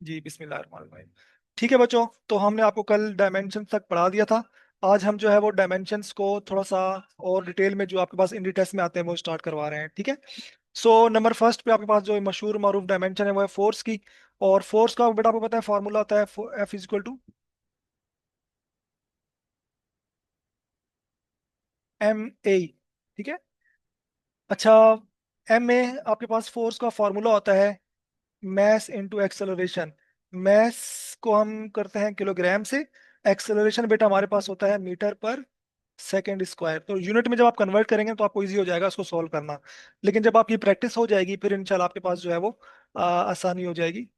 जी बिस्मिल्लाहिर्रहमानिर्रहीम। ठीक है बच्चों, तो हमने आपको कल डायमेंशन तक पढ़ा दिया था। आज हम जो है वो डायमेंशंस को थोड़ा सा और डिटेल में जो आपके पास इंडी टेस्ट में आते हैं वो स्टार्ट करवा रहे हैं। ठीक है। सो नंबर फर्स्ट पे आपके पास जो मशहूर मारूफ डायमेंशन है वो है फोर्स की। और फोर्स का बेटा आपको पता है फॉर्मूला होता है F is equal to M A. ठीक है। अच्छा, एम में आपके पास फोर्स का फॉर्मूला होता है मैस इनटू एक्सेलरेशन। मैस को हम करते हैं किलोग्राम से। एक्सेलरेशन बेटा हमारे पास होता है मीटर पर सेकेंड स्क्वायर। तो यूनिट में जब आप कन्वर्ट करेंगे तो आपको इजी हो जाएगा उसको सॉल्व करना। लेकिन जब आपकी प्रैक्टिस हो जाएगी फिर इंशाल्लाह आपके पास जो है वो आसानी हो जाएगी।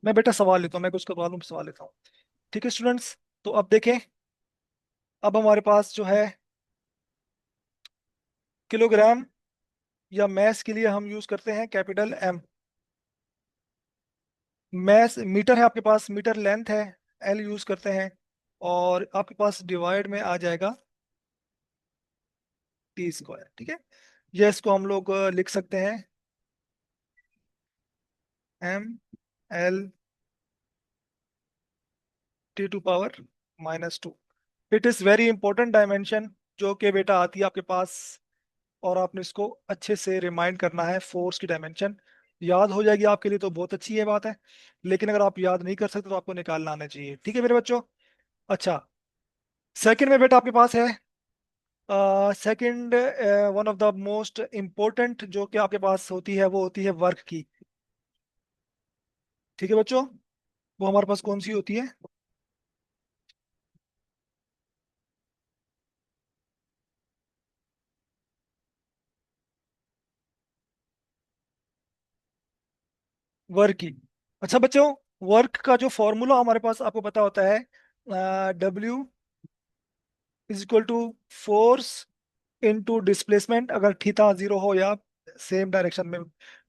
मैं बेटा सवाल लेता हूँ, मैं कुछ सवालों पे सवाल लेता हूँ। ठीक है स्टूडेंट्स, तो अब देखें। अब हमारे पास जो है किलोग्राम या मैस के लिए हम यूज करते हैं कैपिटल एम। मैस मीटर है आपके पास, मीटर लेंथ है, एल यूज करते हैं। और आपके पास डिवाइड में आ जाएगा टी स्क्वायर। ठीक है। ये इसको हम लोग लिख सकते हैं M L T two power -2। It is very important dimension जो कि बेटा आती है आपके पास। और आपने इसको अच्छे से रिमाइंड करना है। फोर्स की डायमेंशन याद हो जाएगी आपके लिए तो बहुत अच्छी है बात है। लेकिन अगर आप याद नहीं कर सकते तो आपको निकालना आना चाहिए। ठीक है मेरे बच्चों। अच्छा, सेकंड में बेटा आपके पास है second one of the most important जो कि आपके पास होती है वो होती है वर्क की। ठीक है बच्चों, वो हमारे पास कौन सी होती है? वर्क की। अच्छा बच्चों, वर्क का जो फॉर्मूला हमारे पास आपको पता होता है W is equal to force into displacement. अगर थीटा जीरो हो या सेम डायरेक्शन में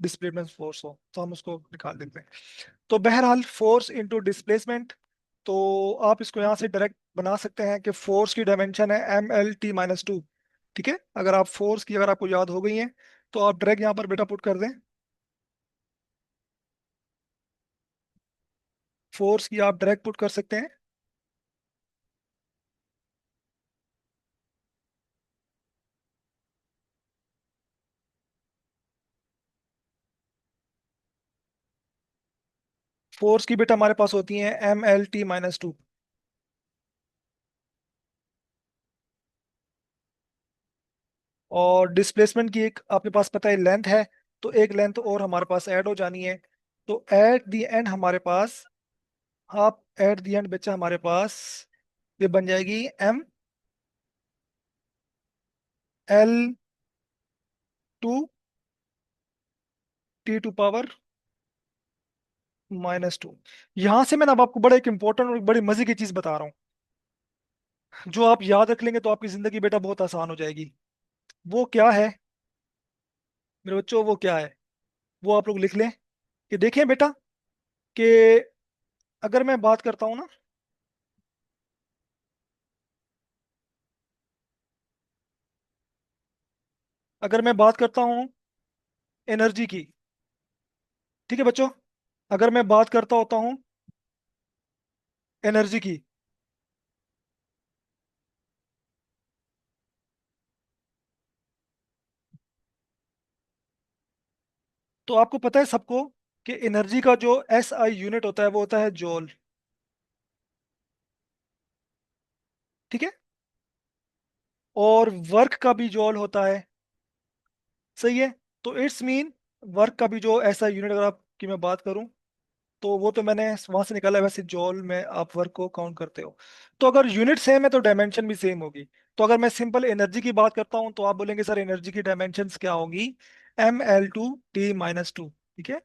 डिस्प्लेसमेंट फोर्स हो तो हम उसको निकाल देते हैं। तो बहरहाल फोर्स इनटू डिस्प्लेसमेंट। तो आप इसको यहाँ से डायरेक्ट बना सकते हैं कि फोर्स की डायमेंशन है ML T-2। ठीक है। अगर आप फोर्स की अगर आपको याद हो गई है तो आप डायरेक्ट यहाँ पर बेटा पुट कर दें। फोर्स की आप डायरेक्ट पुट कर सकते हैं। फोर्स की बेटा हमारे पास होती है ML T-2। और डिस्प्लेसमेंट की एक आपके पास पता है लेंथ है। तो एक लेंथ और हमारे पास ऐड हो जानी है। तो एट द एंड हमारे पास, आप एट द एंड बच्चा हमारे पास ये बन जाएगी ML2T-2 यहां से मैं अब आपको बड़ा एक इंपॉर्टेंट और एक बड़ी मजे की चीज बता रहा हूँ जो आप याद रख लेंगे तो आपकी जिंदगी बेटा बहुत आसान हो जाएगी। वो क्या है मेरे बच्चों, वो क्या है? वो आप लोग लिख लें कि देखें बेटा कि अगर मैं बात करता हूँ ना, अगर मैं बात करता हूँ एनर्जी की। ठीक है बच्चों, अगर मैं बात करता होता हूँ एनर्जी की, तो आपको पता है सबको कि एनर्जी का जो SI यूनिट होता है वो होता है जॉल। ठीक है। और वर्क का भी जॉल होता है। सही है। तो इट्स मीन वर्क का भी जो SI यूनिट अगर आपकी मैं बात करूं तो वो तो मैंने वहां से निकाला है। वैसे जॉल में आप वर्क को काउंट करते हो। तो अगर यूनिट सेम है तो डायमेंशन भी सेम होगी। तो अगर मैं सिंपल एनर्जी की बात करता हूं तो आप बोलेंगे सर एनर्जी की डायमेंशंस क्या होगी? ML2T-2। ठीक है।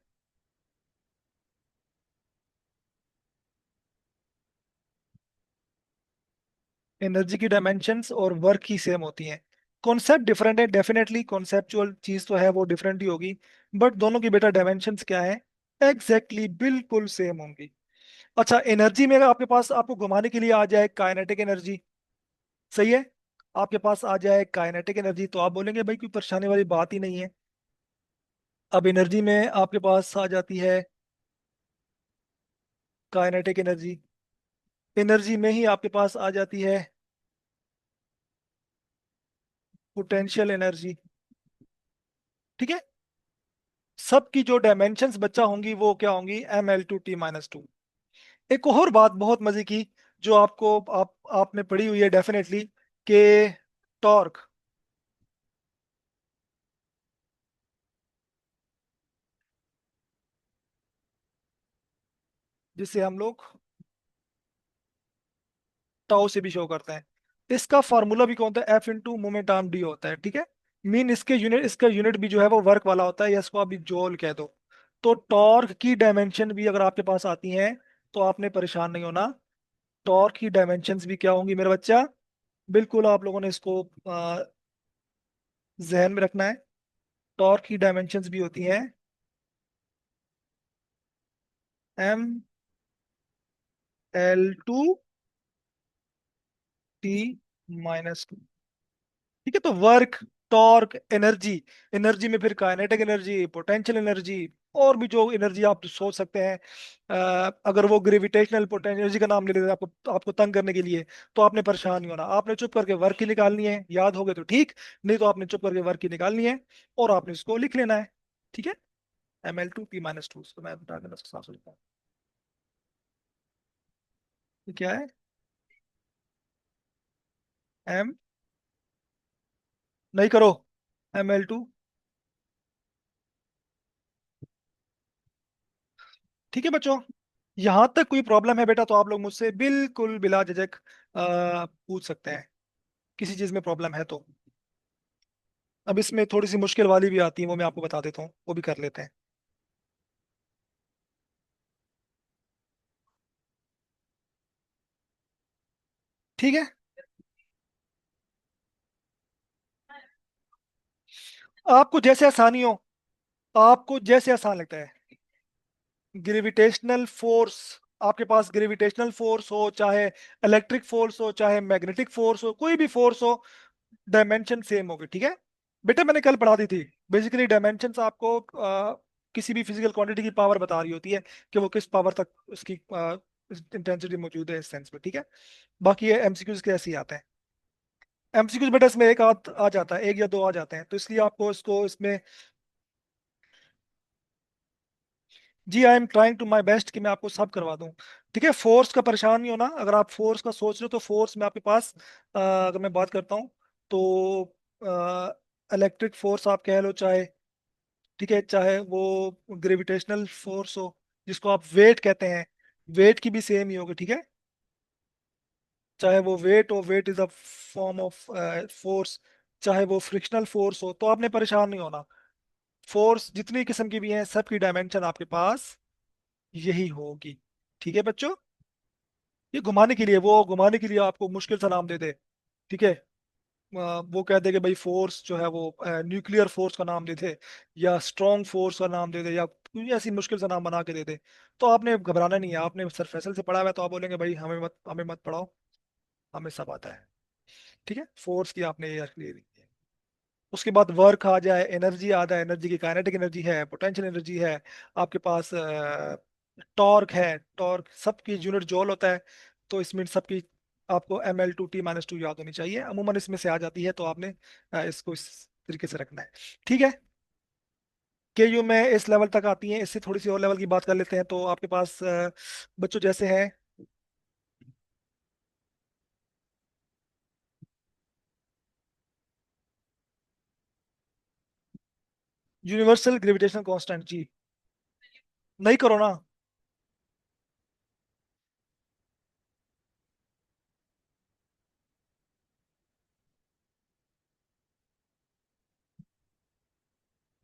एनर्जी की डायमेंशंस और वर्क की सेम होती हैं। कॉन्सेप्ट डिफरेंट है, डेफिनेटली कॉन्सेप्चुअल चीज तो है वो डिफरेंट ही होगी। बट दोनों की बेटा डायमेंशंस क्या है? एग्जैक्टली बिल्कुल सेम होंगी। अच्छा, एनर्जी में अगर आपके पास आपको घुमाने के लिए आ जाए काइनेटिक एनर्जी, सही है, आपके पास आ जाए काइनेटिक एनर्जी, तो आप बोलेंगे भाई कोई परेशानी वाली बात ही नहीं है। अब एनर्जी में आपके पास आ जाती है काइनेटिक एनर्जी, एनर्जी में ही आपके पास आ जाती है पोटेंशियल एनर्जी। ठीक है, सबकी जो डायमेंशंस बच्चा होंगी वो क्या होंगी, ml2t-2। एक और बात बहुत मजे की, जो आपको आपने पढ़ी हुई है डेफिनेटली, कि टॉर्क, जिसे हम लोग टाउ से भी शो करते हैं, इसका फार्मूला भी कौन होता है, F into moment arm D होता है। ठीक है, मीन इसके यूनिट, इसका यूनिट भी जो है वो वर्क वाला होता है, या इसको आप जूल कह दो। तो टॉर्क की डायमेंशन भी अगर आपके पास आती हैं तो आपने परेशान नहीं होना। टॉर्क की डायमेंशंस भी क्या होंगी मेरा बच्चा, बिल्कुल आप लोगों ने इसको जहन में रखना है। टॉर्क की डायमेंशंस भी होती हैं ml2t-2। ठीक है, तो वर्क, टॉर्क, एनर्जी, एनर्जी में फिर काइनेटिक एनर्जी, पोटेंशियल एनर्जी, और भी जो एनर्जी आप सोच सकते हैं। अगर वो ग्रेविटेशनल पोटेंशियल एनर्जी का नाम ले लेते हैं आपको आपको तंग करने के लिए, तो आपने परेशान नहीं होना, आपने चुप करके वर्क की निकालनी है, याद हो गए तो ठीक, नहीं तो आपने चुप करके वर्क की निकालनी है और आपने इसको लिख लेना है। ठीक है, ml2t-2, तो मैं बता देना साफ सुथरा। ये क्या है, एम, नहीं करो, ml2। ठीक है बच्चों, यहां तक कोई प्रॉब्लम है बेटा तो आप लोग मुझसे बिल्कुल बिला झिझक पूछ सकते हैं, किसी चीज में प्रॉब्लम है तो। अब इसमें थोड़ी सी मुश्किल वाली भी आती है, वो मैं आपको बता देता हूँ, वो भी कर लेते हैं। ठीक है, आपको जैसे आसानी हो, आपको जैसे आसान लगता है, ग्रेविटेशनल फोर्स, आपके पास ग्रेविटेशनल फोर्स हो, चाहे इलेक्ट्रिक फोर्स हो, चाहे मैग्नेटिक फोर्स हो, कोई भी फोर्स हो, डायमेंशन सेम होगी। ठीक है, बेटा मैंने कल पढ़ा दी थी, बेसिकली डायमेंशंस आपको किसी भी फिजिकल क्वांटिटी की पावर बता रही होती है, कि वो किस पावर तक उसकी इंटेंसिटी मौजूद है, इस सेंस में। ठीक है, बाकी ये एमसीक्यूज के ऐसे ही आते हैं। एमसीक्यूज बेटा इसमें एक आ जाता है, एक या दो आ जाते हैं, तो इसलिए आपको इसको इसमें, जी I am trying to my best कि मैं आपको सब करवा दूं। ठीक है, फोर्स का परेशान नहीं होना, अगर आप फोर्स का सोच रहे हो तो फोर्स में आपके पास अगर मैं बात करता हूँ तो इलेक्ट्रिक फोर्स आप कह लो चाहे, ठीक है, चाहे वो ग्रेविटेशनल फोर्स हो, जिसको आप वेट कहते हैं, वेट की भी सेम ही होगी। ठीक है, चाहे वो वेट हो, weight is a form of force, चाहे वो फ्रिक्शनल फोर्स हो, तो आपने परेशान नहीं होना। फोर्स जितनी किस्म की भी हैं, सबकी डायमेंशन आपके पास यही होगी। ठीक है बच्चों, ये घुमाने के लिए, वो घुमाने के लिए आपको मुश्किल सा नाम दे दे, ठीक है, वो कह दे कि भाई फोर्स जो है वो न्यूक्लियर फोर्स का नाम दे दे, या स्ट्रॉन्ग फोर्स का नाम दे दे, या कोई ऐसी मुश्किल सा नाम बना के दे दे, तो आपने घबराना नहीं है। आपने सर फैसल से पढ़ा हुआ है, तो आप बोलेंगे भाई हमें मत पढ़ाओ, हमें सब आता है। ठीक है, फोर्स की आपने ये क्लियर। उसके बाद वर्क आ जाए, एनर्जी आ जाए, एनर्जी की काइनेटिक एनर्जी है, पोटेंशियल एनर्जी है, आपके पास टॉर्क है, टॉर्क सबकी यूनिट जॉल होता है, तो इसमें सबकी आपको ml2t-2 याद होनी चाहिए, अमूमन इसमें से आ जाती है, तो आपने इसको इस तरीके से रखना है। ठीक है, के यू में इस लेवल तक आती है, इससे थोड़ी सी और लेवल की बात कर लेते हैं, तो आपके पास बच्चों जैसे हैं यूनिवर्सल ग्रेविटेशनल कांस्टेंट जी, नहीं करो ना,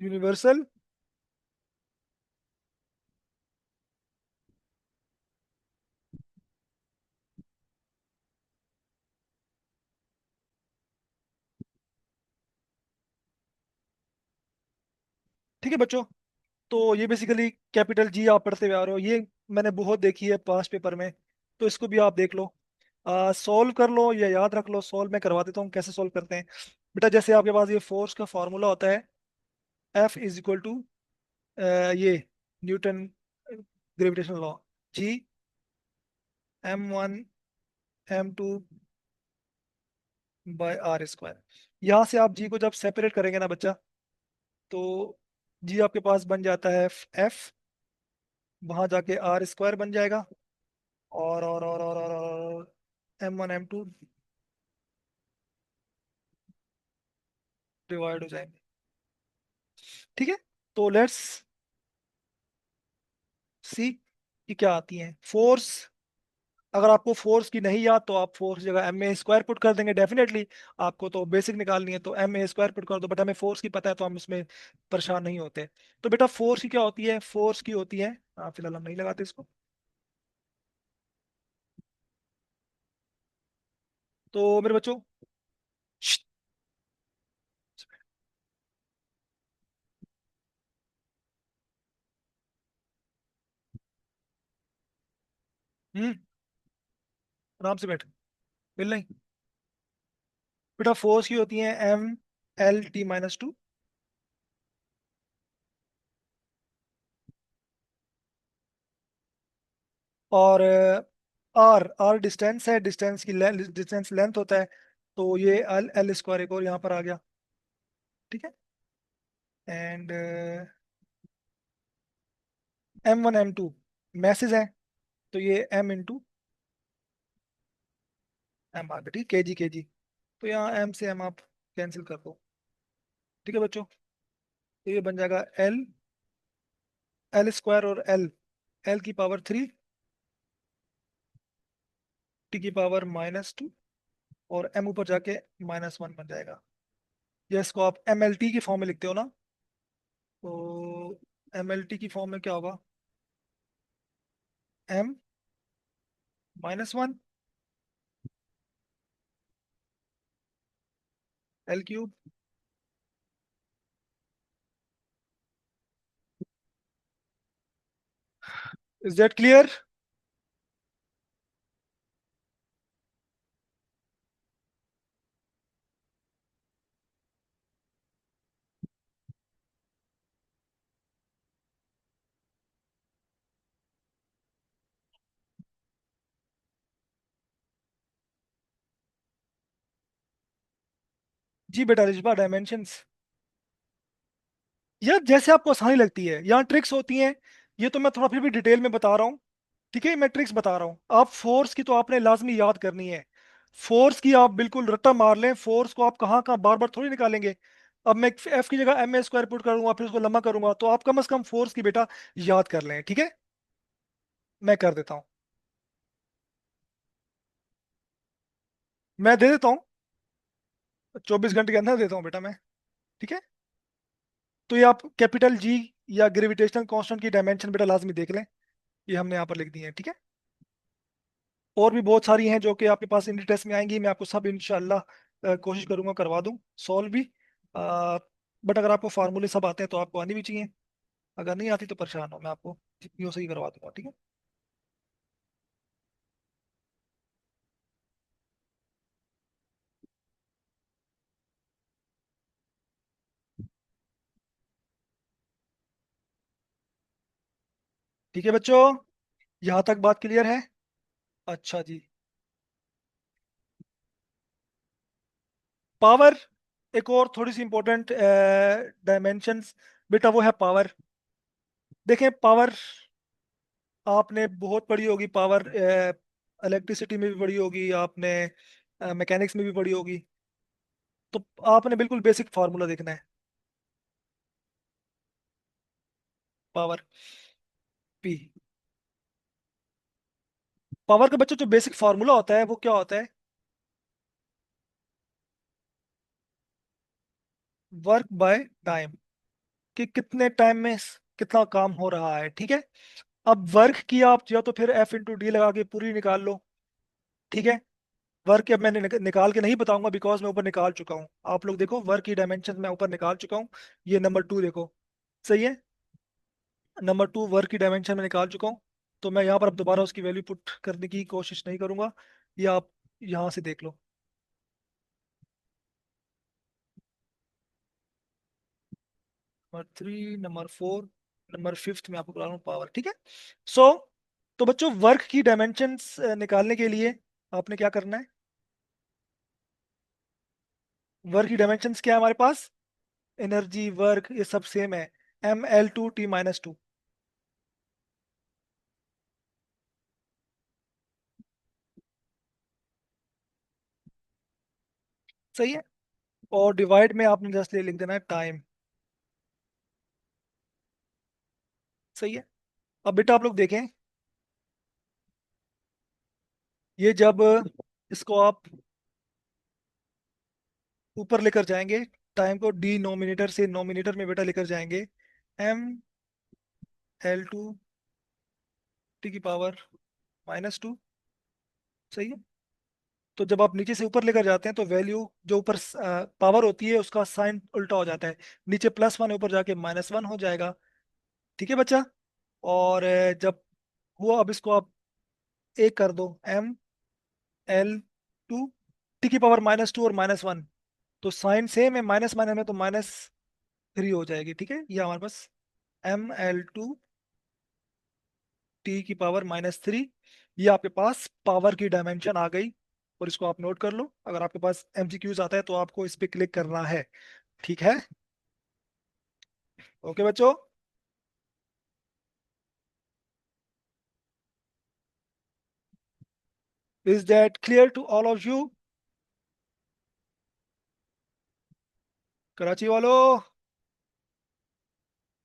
यूनिवर्सल, ठीक है बच्चों, तो ये बेसिकली कैपिटल जी आप पढ़ते हुए आ रहे हो, ये मैंने बहुत देखी है पास्ट पेपर में, तो इसको भी आप देख लो, सॉल्व कर लो या याद रख लो। सॉल्व मैं करवा देता हूँ कैसे सॉल्व करते हैं। बेटा जैसे आपके पास ये फोर्स का फॉर्मूला होता है, एफ इज इक्वल टू ये Newton gravitational law, G M1 M2 by R square. यहाँ से आप जी को जब सेपरेट करेंगे ना बच्चा, तो जी आपके पास बन जाता है एफ, वहां जाके आर स्क्वायर बन जाएगा, और M1 M2 डिवाइड हो जाएंगे। ठीक है, तो लेट्स सी कि क्या आती है फोर्स। अगर आपको फोर्स की नहीं याद तो आप फोर्स जगह एम ए स्क्वायर पुट कर देंगे डेफिनेटली। आपको तो बेसिक निकालनी है तो एम ए स्क्वायर पुट कर दो, बट हमें फोर्स की पता है तो हम इसमें परेशान नहीं होते। तो बेटा फोर्स की क्या होती है, फोर्स की होती है, फिलहाल हम नहीं लगाते इसको। तो मेरे बच्चों, हम्म, आराम से बैठ, बिल नहीं। बेटा फोर्स की होती है M L T-2, और आर आर डिस्टेंस है, डिस्टेंस की डिस्टेंस लेंथ होता है, तो ये एल एल स्क्वायर एक और यहाँ पर आ गया। ठीक है, एंड M1 M2 मैसेज है, तो ये M इंटू एम आ गया। ठीक, के जी, तो यहाँ एम से एम आप कैंसिल कर दो। ठीक है बच्चों, तो ये बन जाएगा एल एल स्क्वायर, और एल एल की पावर 3, टी की पावर -2, और एम ऊपर जाके -1 बन जाएगा। ये इसको आप एम एल टी की फॉर्म में लिखते हो ना, तो एम एल टी की फॉर्म में क्या होगा, M-1 L³ is that clear? जी बेटा रिजबा, डायमेंशंस यार जैसे आपको आसानी लगती है, यहाँ ट्रिक्स होती हैं। ये तो मैं थोड़ा फिर भी डिटेल में बता रहा हूँ। ठीक है, मैं ट्रिक्स बता रहा हूँ। आप फोर्स की तो आपने लाजमी याद करनी है। फोर्स की आप बिल्कुल रट्टा मार लें, फोर्स को आप कहाँ कहाँ बार बार थोड़ी निकालेंगे। अब मैं एफ की जगह एम ए स्क्वायर पुट करूंगा, फिर उसको लंबा करूंगा, तो आप कम से कम फोर्स की बेटा याद कर लें। ठीक है, मैं कर देता हूँ, मैं दे देता हूँ, 24 घंटे के अंदर देता हूँ बेटा मैं। ठीक है, तो ये आप कैपिटल जी या ग्रेविटेशनल कांस्टेंट की डायमेंशन बेटा लाजमी देख लें, ये हमने यहाँ पर लिख दी है। ठीक है, और भी बहुत सारी हैं जो कि आपके पास इन टेस्ट में आएंगी, मैं आपको सब इंशाल्लाह कोशिश करूंगा करवा दूं, सॉल्व भी। बट अगर आपको फार्मूले सब आते हैं तो आपको आनी भी चाहिए, अगर नहीं आती तो परेशान हो, मैं आपको जितनी हो सही करवा दूंगा। ठीक है, ठीक है बच्चों, यहाँ तक बात क्लियर है? अच्छा जी, पावर, एक और थोड़ी सी इंपॉर्टेंट डायमेंशंस बेटा, वो है पावर। देखें पावर, आपने बहुत पढ़ी होगी पावर, इलेक्ट्रिसिटी में भी पढ़ी होगी आपने, मैकेनिक्स में भी पढ़ी होगी। तो आपने बिल्कुल बेसिक फार्मूला देखना है, पावर पी। पावर का बच्चों जो बेसिक फार्मूला होता है वो क्या होता है, वर्क बाय टाइम, कि कितने टाइम में कितना काम हो रहा है। ठीक है, अब वर्क की आप या तो फिर F × D लगा के पूरी निकाल लो। ठीक है, वर्क अब मैंने निकाल के नहीं बताऊंगा, बिकॉज मैं ऊपर निकाल चुका हूँ। आप लोग देखो, वर्क की डायमेंशन मैं ऊपर निकाल चुका हूँ, ये नंबर 2 देखो, सही है, नंबर 2 वर्क की डायमेंशन में निकाल चुका हूँ। तो मैं यहाँ पर अब दोबारा उसकी वैल्यू पुट करने की कोशिश नहीं करूंगा, ये आप यहाँ से देख लो। नंबर 3, नंबर 4, नंबर 5 में आपको बता रहा हूँ पावर, ठीक है। सो तो बच्चों, वर्क की डायमेंशंस निकालने के लिए आपने क्या करना है? वर्क की डायमेंशंस क्या है हमारे पास? एनर्जी, वर्क, ये सब सेम है। mL2T-2। सही है। और डिवाइड में आपने जस्ट ले लिख देना है टाइम। सही है। अब बेटा आप लोग देखें, ये जब इसको आप ऊपर लेकर जाएंगे, टाइम को डिनोमिनेटर से नोमिनेटर में बेटा लेकर जाएंगे, mL2T-2। सही है। तो जब आप नीचे से ऊपर लेकर जाते हैं तो वैल्यू जो ऊपर पावर होती है उसका साइन उल्टा हो जाता है। नीचे +1 है, ऊपर जाके -1 हो जाएगा। ठीक है बच्चा। और जब हुआ, अब इसको आप एक कर दो, mL2T⁻², और -1, तो साइन सेम है, माइनस माइनस में तो -3 हो जाएगी। ठीक है, ये हमारे पास mL2T⁻³ ये आपके पास पावर की डायमेंशन आ गई। और इसको आप नोट कर लो, अगर आपके पास MCQs आता है तो आपको इस पे क्लिक करना है। ठीक है। ओके बच्चों। Is that clear to all of you? Karachi वालों,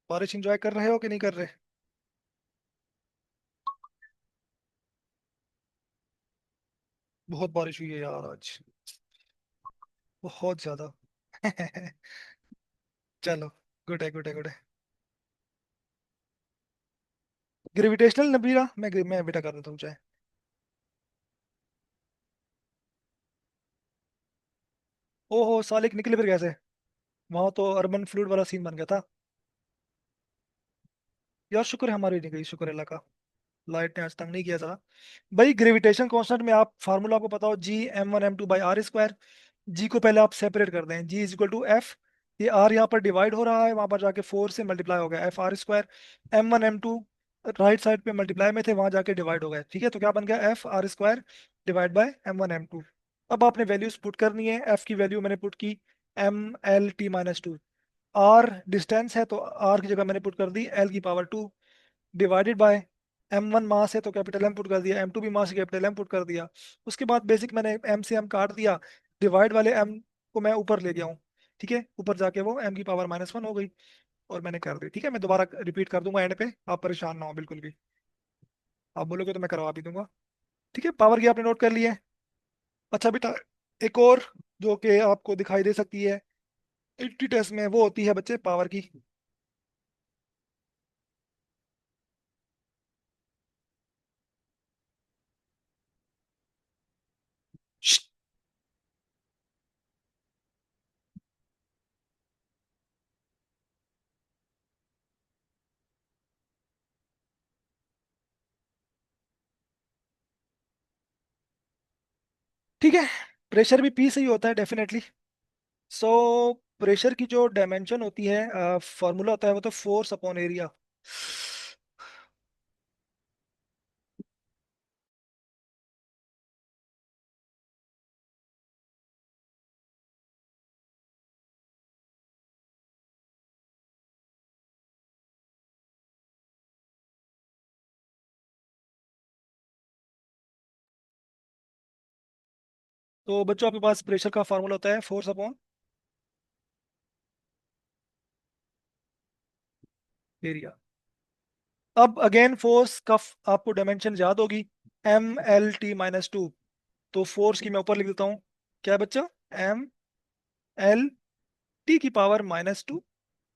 बारिश एंजॉय कर रहे हो कि नहीं कर रहे? बहुत बारिश हुई है यार आज, बहुत ज्यादा। चलो, गुड है, गुड है, गुड है। ग्रेविटेशनल नबीरा, मैं बेटा कर देता हूँ चाहे। ओहो सालिक, निकले फिर कैसे? वहां तो अर्बन फ्लूड वाला सीन बन गया था। यार शुक्र है हमारी नहीं गई, शुक्र है अल्लाह का। लाइट ने आज तंग नहीं किया था। भाई ग्रेविटेशन कांस्टेंट में आप फार्मूला आपको पता हो, G m1m2/r²। जी को पहले आप सेपरेट कर दें, G = F। ये आर यहाँ पर डिवाइड हो रहा है, वहां पर जाके 4 से मल्टीप्लाई हो गया, FR²। m1 m2 right side पे मल्टीप्लाई में थे, वहां जाके डिवाइड हो गए। ठीक है, तो क्या बन गया? FR² / m1 m2। अब आपने वैल्यूज पुट करनी है। एफ की वैल्यू मैंने पुट की mL_T-2। आर डिस्टेंस है तो आर की जगह मैंने पुट कर दी L⁻², डिवाइडेड बाय m1 मास है तो कैपिटल M पुट कर दिया, m2 भी मास है, कैपिटल M पुट कर दिया। उसके बाद बेसिक मैंने m से m काट दिया, डिवाइड वाले m को मैं ऊपर ले गया हूँ। ठीक है, ऊपर जाके वो m⁻⁻1 हो गई, और मैंने कर दी। ठीक है, मैं दोबारा रिपीट कर दूंगा एंड पे, आप परेशान ना हो बिल्कुल भी। आप बोलोगे तो मैं करवा भी दूंगा। ठीक है, पावर की आपने नोट कर लिया है। अच्छा बेटा, एक और जो कि आपको दिखाई दे सकती है 80 टेस्ट में, वो होती है बच्चे पावर की। ठीक है, प्रेशर भी पी से ही होता है डेफिनेटली। सो प्रेशर की जो डायमेंशन होती है, फॉर्मूला होता है वो तो फोर्स अपॉन एरिया। तो बच्चों आपके पास प्रेशर का फार्मूला होता है फोर्स अपॉन एरिया। अब अगेन फोर्स का आपको डायमेंशन याद होगी, mL⁻²। तो फोर्स की मैं ऊपर लिख देता हूँ, क्या है बच्चा? mL⁻²।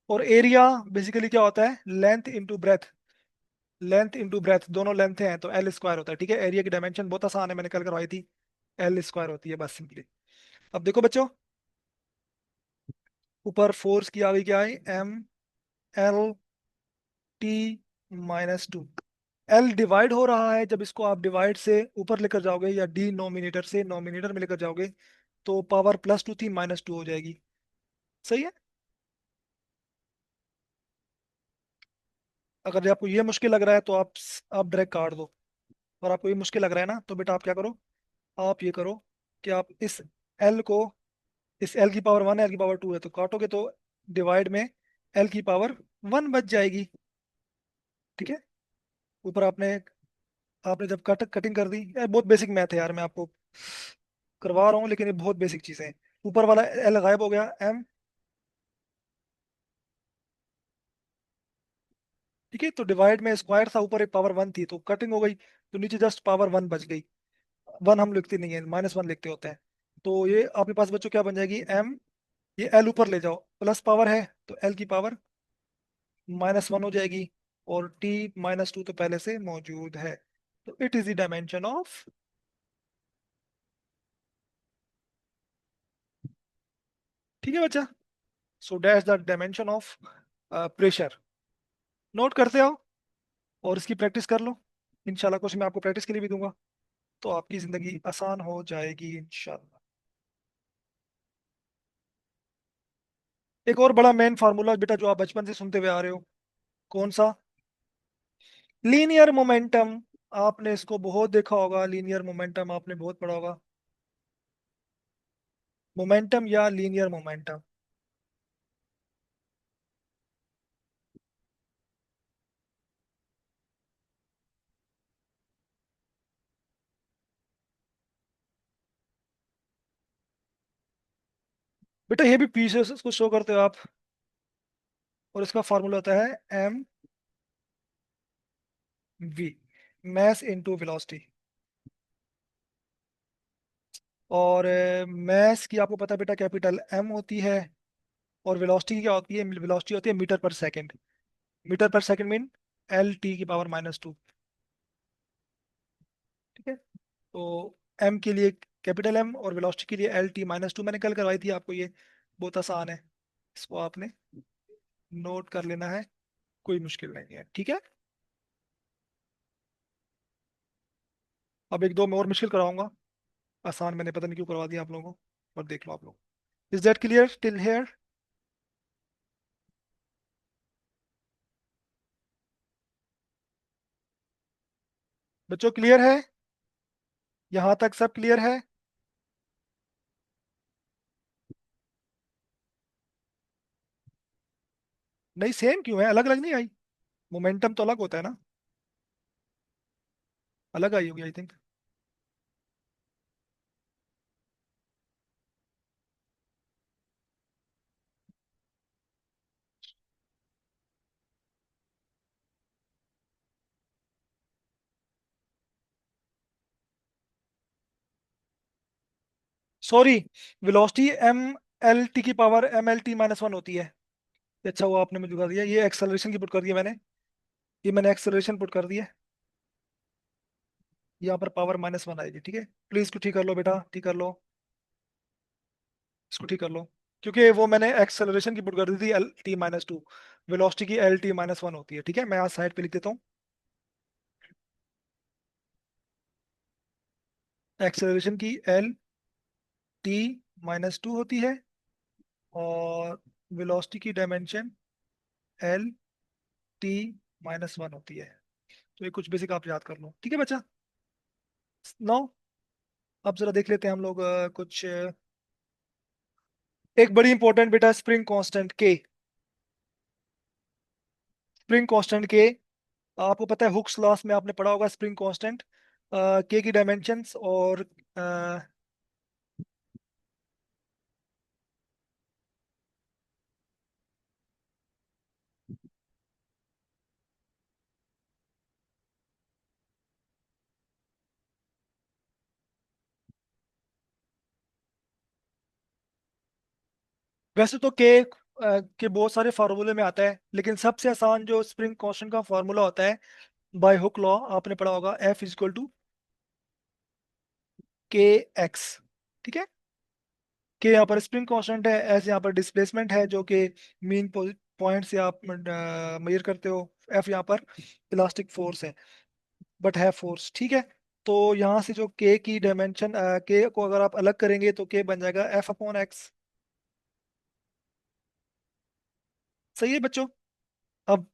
और एरिया बेसिकली क्या होता है? Length into breadth. Length into breadth, दोनों लेंथ हैं तो L² होता है। ठीक है, एरिया की डायमेंशन बहुत आसान है, मैंने कल करवाई थी। L² होती है बस सिंपली। अब देखो बच्चों, ऊपर फोर्स की आ गई, क्या है? mL⁻² एल डिवाइड हो रहा है, जब इसको आप डिवाइड से ऊपर लेकर जाओगे या डिनोमिनेटर से नोमिनेटर में लेकर जाओगे तो पावर +2 थी -2 हो जाएगी। सही है। अगर आपको ये मुश्किल लग रहा है तो आप डायरेक्ट काट दो। और आपको ये मुश्किल लग रहा है ना, तो बेटा आप क्या करो, आप ये करो कि आप एल को इस एल की पावर 1 है, एल की पावर 2 है, तो काटोगे तो डिवाइड में एल की पावर 1 बच जाएगी। ठीक है। ऊपर आपने आपने जब कटिंग कर दी, ये बहुत बेसिक मैथ है यार, मैं आपको करवा रहा हूँ लेकिन ये बहुत बेसिक चीजें हैं। ऊपर वाला एल गायब हो गया, एम। ठीक है, तो डिवाइड में स्क्वायर था, ऊपर एक पावर 1 थी तो कटिंग हो गई, तो नीचे जस्ट पावर 1 बच गई। 1 हम लिखते नहीं है, -1 लिखते होते हैं। तो ये आपके पास बच्चों क्या बन जाएगी, एम। ये एल ऊपर ले जाओ, प्लस पावर है तो एल की पावर -1 हो जाएगी। और टी -2 तो पहले से मौजूद है, तो it is the dimension of. ठीक है बच्चा। So that's the dimension of pressure. Note करते आओ और इसकी प्रैक्टिस कर लो। इंशाल्लाह कुछ मैं आपको प्रैक्टिस के लिए भी दूंगा, तो आपकी जिंदगी आसान हो जाएगी इंशाल्लाह। एक और बड़ा मेन फार्मूला बेटा जो आप बचपन से सुनते हुए आ रहे हो, कौन सा? Linear momentum. आपने इसको बहुत देखा होगा, लीनियर मोमेंटम आपने बहुत पढ़ा होगा। मोमेंटम या लीनियर मोमेंटम। बेटा ये भी पीछे से इसको शो करते हो आप। और इसका फार्मूला होता है mv, मैस इनटू वेलोसिटी। और मैस की आपको पता है बेटा, कैपिटल एम होती है। और वेलोसिटी क्या होती है? वेलोसिटी होती है मीटर पर सेकंड। मीटर पर सेकंड मीन LT की पावर -2। ठीक है। तो एम के लिए कैपिटल एम और वेलोसिटी के लिए LT -2, मैंने कल करवाई थी आपको ये, बहुत आसान है। इसको आपने नोट कर लेना है, कोई मुश्किल नहीं है। ठीक है। अब एक दो मैं और मुश्किल कराऊंगा, आसान मैंने पता नहीं क्यों करवा दिया आप लोगों को, और देख लो आप लोग। Is that clear till here? बच्चों क्लियर है? यहाँ तक सब क्लियर है? नहीं सेम क्यों है, अलग अलग नहीं आई। मोमेंटम तो अलग होता है ना। अलग आई होगी I think. Sorry, velocity MLT की पावर MLT-1 होती है। अच्छा वो आपने मुझे बता दिया, ये एक्सेलरेशन की पुट कर दिया मैंने। ये मैंने एक्सेलरेशन पुट कर दिया। यहाँ पर पावर -1 आएगी। ठीक है, प्लीज इसको ठीक कर लो बेटा, ठीक कर लो। इसको ठीक कर लो, क्योंकि वो मैंने एक्सेलरेशन की पुट कर दी थी LT-2। वेलोसिटी की LT-1 होती है। ठीक है, मैं आज साइड पे लिख देता हूँ। एक्सेलरेशन की LT-2 होती है, और वेलोसिटी की डायमेंशन LT-1 होती है। तो ये कुछ बेसिक आप याद कर लो। ठीक है बच्चा। नाउ अब जरा देख लेते हैं हम लोग कुछ एक बड़ी इंपॉर्टेंट बेटा, स्प्रिंग कांस्टेंट के। स्प्रिंग कांस्टेंट के, आपको पता है हुक्स लॉस में आपने पढ़ा होगा स्प्रिंग कांस्टेंट के की डायमेंशंस। और अ, वैसे तो के बहुत सारे फार्मूले में आता है, लेकिन सबसे आसान जो स्प्रिंग कांस्टेंट का फार्मूला होता है, बाय हुक लॉ आपने पढ़ा होगा, F = KX। ठीक है। के यहाँ पर स्प्रिंग कांस्टेंट है, एस यहाँ पर डिस्प्लेसमेंट है जो कि मीन पॉइंट से आप मेजर करते हो। एफ यहाँ पर इलास्टिक फोर्स है। बट है फोर्स, ठीक है। तो यहाँ से जो के की डायमेंशन, के को अगर आप अलग करेंगे तो के बन जाएगा F/x। सही है बच्चों। अब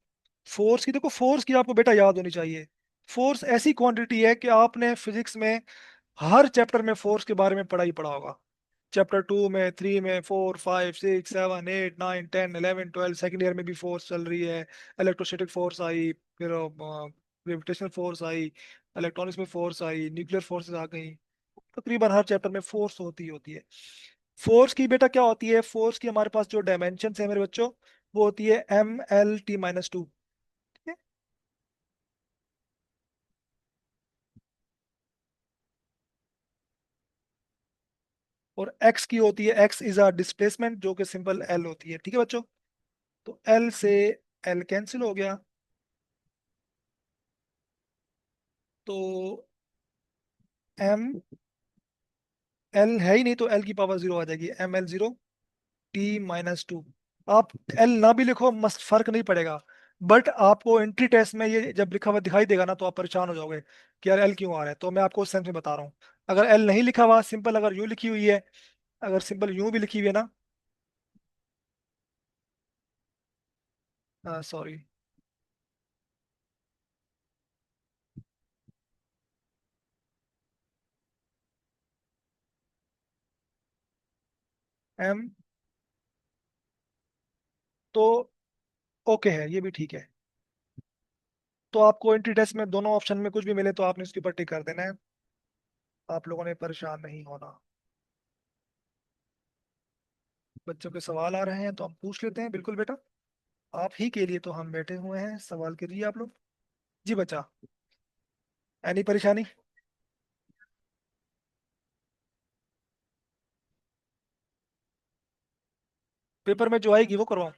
फोर्स की देखो, फोर्स की आपको बेटा याद होनी चाहिए। फोर्स ऐसी क्वांटिटी है कि आपने फिजिक्स में हर चैप्टर में फोर्स के बारे में पढ़ा ही पढ़ा होगा। चैप्टर 2 में, 3 में, 4, 5, 6, 7, 8, 9, 10, 11, 12, सेकेंड ईयर में भी फोर्स चल रही है। इलेक्ट्रोस्टैटिक फोर्स आई, फिर ग्रेविटेशनल फोर्स आई, इलेक्ट्रॉनिक्स में फोर्स आई, न्यूक्लियर फोर्सेस आ गई। तकरीबन हर चैप्टर में फोर्स होती ही होती है। फोर्स की बेटा क्या होती है, फोर्स की हमारे पास जो डायमेंशन है मेरे बच्चों, वो होती है ML T-2। और एक्स की होती है, एक्स इज अ डिस्प्लेसमेंट, जो कि सिंपल एल होती है, ठीक है बच्चों। तो एल से एल कैंसिल हो गया। तो एम, एल है ही नहीं तो एल की पावर जीरो आ जाएगी, ML0T-2। आप एल ना भी लिखो, मस्त फर्क नहीं पड़ेगा। बट आपको एंट्री टेस्ट में ये जब लिखा हुआ दिखाई देगा ना, तो आप परेशान हो जाओगे कि यार एल क्यों आ रहा है। तो मैं आपको उस सेंस में बता रहा हूँ। अगर एल नहीं लिखा हुआ, सिंपल अगर यूं लिखी हुई है, अगर सिंपल यूं भी लिखी हुई है ना, सॉरी, एम, तो ओके है, ये भी ठीक है। तो आपको एंट्री टेस्ट में दोनों ऑप्शन में कुछ भी मिले तो आपने उसके ऊपर टिक कर देना है। आप लोगों ने परेशान नहीं होना। बच्चों के सवाल आ रहे हैं तो हम पूछ लेते हैं, बिल्कुल बेटा। आप ही के लिए तो हम बैठे हुए हैं, सवाल करिए आप लोग। जी बच्चा, एनी परेशानी? पेपर में जो आएगी वो करवाऊँ?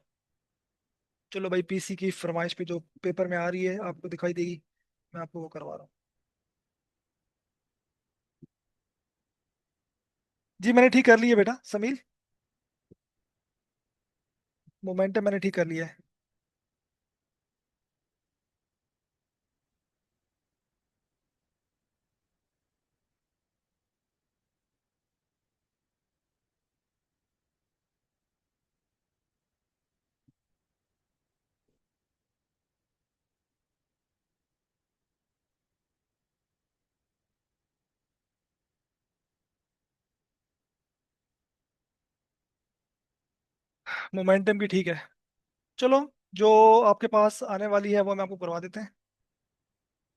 चलो भाई, पीसी की फरमाइश पे जो पेपर में आ रही है आपको दिखाई देगी, मैं आपको वो करवा रहा हूँ। जी मैंने ठीक कर लिया बेटा समील। मोमेंटम मैंने ठीक कर लिया है। मोमेंटम भी ठीक है। चलो, जो आपके पास आने वाली है वो मैं आपको करवा देते हैं,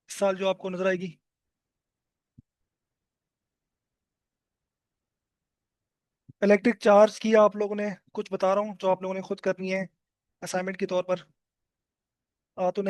इस साल जो आपको नजर आएगी। इलेक्ट्रिक चार्ज की आप लोगों ने, कुछ बता रहा हूँ जो आप लोगों ने खुद करनी है असाइनमेंट के तौर पर। तो